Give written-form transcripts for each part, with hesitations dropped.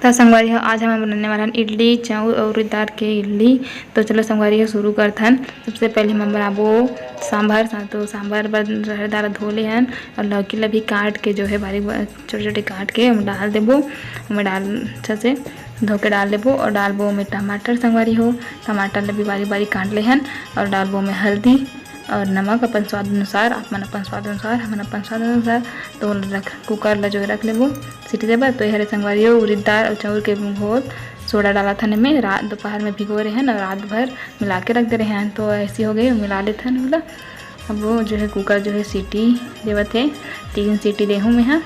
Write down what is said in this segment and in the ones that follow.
तो संगवारी आज हम बनाने वाला इडली चाउर और उड़द दाल के इडली। तो चलो संगवारी शुरू करते हैं। सबसे पहले हम बनाबो सांभर। तो सांभर रहर दाल धो ले हैं और लौकी ला भी काट के जो है बारीक छोटे छोटे काट के हम डाल देबो। हमें डाल अच्छा से धो के डाल देबो और डालबो में टमाटर। संगवारी टमाटर ला भी बारीक बारीक काट ले हैं और डालबो में हल्दी और नमक अपन स्वाद अनुसार। अपन अपन स्वाद अनुसार हमन अपन स्वाद अनुसार। तो कुकर ला जो रख लेबो सीटी देबा। तो हरे संगवारी उड़द दाल और चाउर के घोल सोडा डाला था में रात दोपहर में भिगो रहे हैं और रात भर मिला के रख दे रहे हैं। तो ऐसी हो गई मिला लेते हैं बोला। अब वो जो है कुकर जो है सीटी देवत है 3 सीटी देहूँ में है।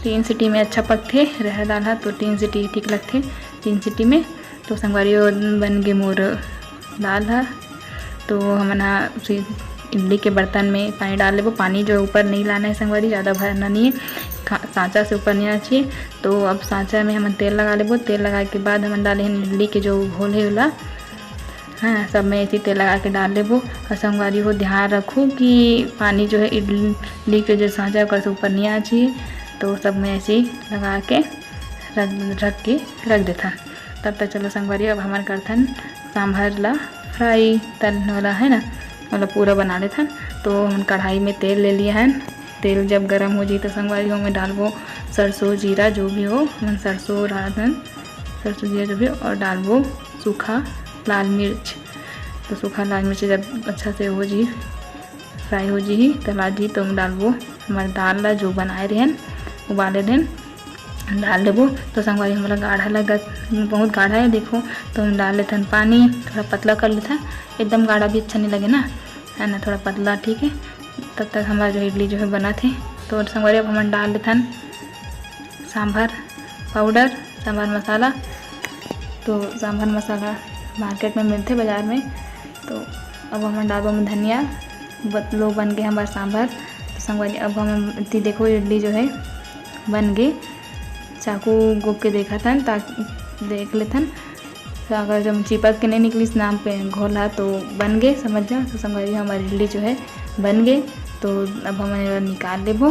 3 सीटी में अच्छा पकते रह दाल है तो 3 सीटी ठीक लगते 3 सीटी में। तो संगवारी बन गए मोर दाल है। तो हमना इडली के बर्तन में पानी डाल लेबो। पानी जो ऊपर नहीं लाना है संगवारी, ज़्यादा भरना नहीं है, सांचा से ऊपर नहीं आना चाहिए। तो अब सांचा में हम तेल लगा लेबो। तेल लगाए के बाद हम डाले हैं इडली के जो घोल है वाला, हाँ सब में ऐसे तेल लगा के डाल लेबो। और संगवारी हो ध्यान रखो कि पानी जो है इडली के जो सांचा कर से ऊपर नहीं आना चाहिए। तो सब में ऐसे ही लगा के रख देता। तब तक चलो संगवारी अब हमारे करथन सांभर ला फ्राई तलने वाला है ना, मतलब पूरा बना लेते हैं। तो हम कढ़ाई में तेल ले लिया है। तेल जब गर्म हो जाए तो संगवारी हो में डालबो सरसों जीरा जो भी हो, हम सरसों डालते सरसों जीरा जो भी हो, और डालबो सूखा लाल मिर्च। तो सूखा लाल मिर्च जब अच्छा से हो जी फ्राई हो जी तला जी तो हम डालबो हमारे दाल ला जो बनाए रहे उबाले रहे डाल देबो। तो संगवारी हमारा गाढ़ा लगा, बहुत गाढ़ा है देखो। तो हम डाल लेते हैं पानी, थोड़ा पतला कर लेते हैं, एकदम गाढ़ा भी अच्छा नहीं लगे ना, है ना, थोड़ा पतला ठीक है। तब तक हमारा जो इडली जो है बना थे। तो संगवारी अब हम डाल देते हैं सांभर पाउडर, सांभर मसाला। तो सांभर मसाला मार्केट में मिलते बाज़ार में। तो अब हम डालबो में धनिया। लो बन गए हमारा सांभर। तो संगवारी अब हम इतनी देखो इडली जो है बन गई। चाकू गोप के देखा था ताकि देख लेते हैं। तो अगर जब चिपक के नहीं निकली इस नाम पे घोला तो बन गए, समझ जाओ। तो संगवारी हमारी इडली जो है बन गए। तो अब हम निकाल लेबो।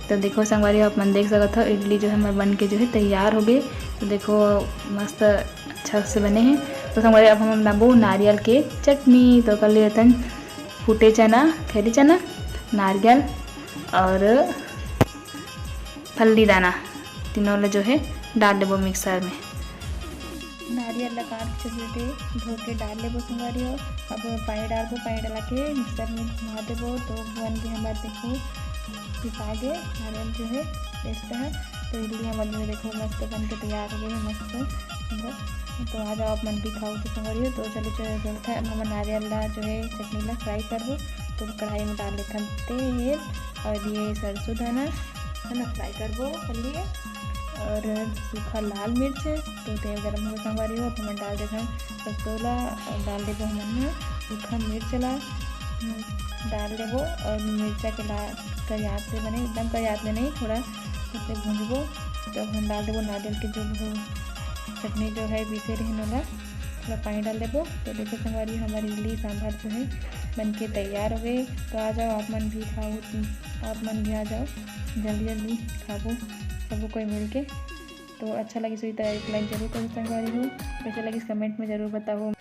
तो देखो संगवारी अपन देख सकते हो इडली जो है हमारे बन के जो है तैयार हो गए। तो देखो मस्त अच्छा से बने हैं। तो संगवारी अब हम बनाबो नारियल के चटनी। तो कर लेते हैं फूटे चना, खैरी चना, नारियल और फल्ली दाना, तीनों जो है डाल देबो मिक्सर में। नारियल ला काट के छोटे धो के डाल लेबो संगवारी हो। अब पानी डालबो, पानी डाला के मिक्सर में घुमा देबो। तो बन के हमारे देखो पिसा के नारियल जो है पेस्ट है। तो इडली हमारे जो देखो मस्त बन के तैयार हो गई है मस्त। तो आ जाओ आप मन भी खाओ तो संगवारी हो। तो चलो चलता है हम नारियल ला जो है चटनी ला फ्राई करबो। तो कढ़ाई में डाल लेते हैं तेल और ये सरसों दाना है ना फ्राई करबो कर लिए और सूखा लाल मिर्च। तो तेल गरम हो संगवारी हो तो हम डाल देते हैं सरसोला और डाल देबो हमने सूखा मिर्च ला डाल देबो। और मिर्चा के ला कयात से बने एकदम कयात में नहीं, थोड़ा उसे भूंजबो। तो हम डाल देबो नारियल के जो चटनी जो है पीसे रहने वाला, थोड़ा पानी डाल देबो। तो देखो संगवारी हमारी इडली सांभर जो है बन के तैयार हो गए। तो आ जाओ आप मन भी खाओ, आप मन भी आ जाओ जल्दी जल्दी खाओ सब कोई मिल के। तो अच्छा लगी सही तरह एक लाइक जरूर करो संगवारी हो, कैसे लगी कमेंट में ज़रूर बताओ।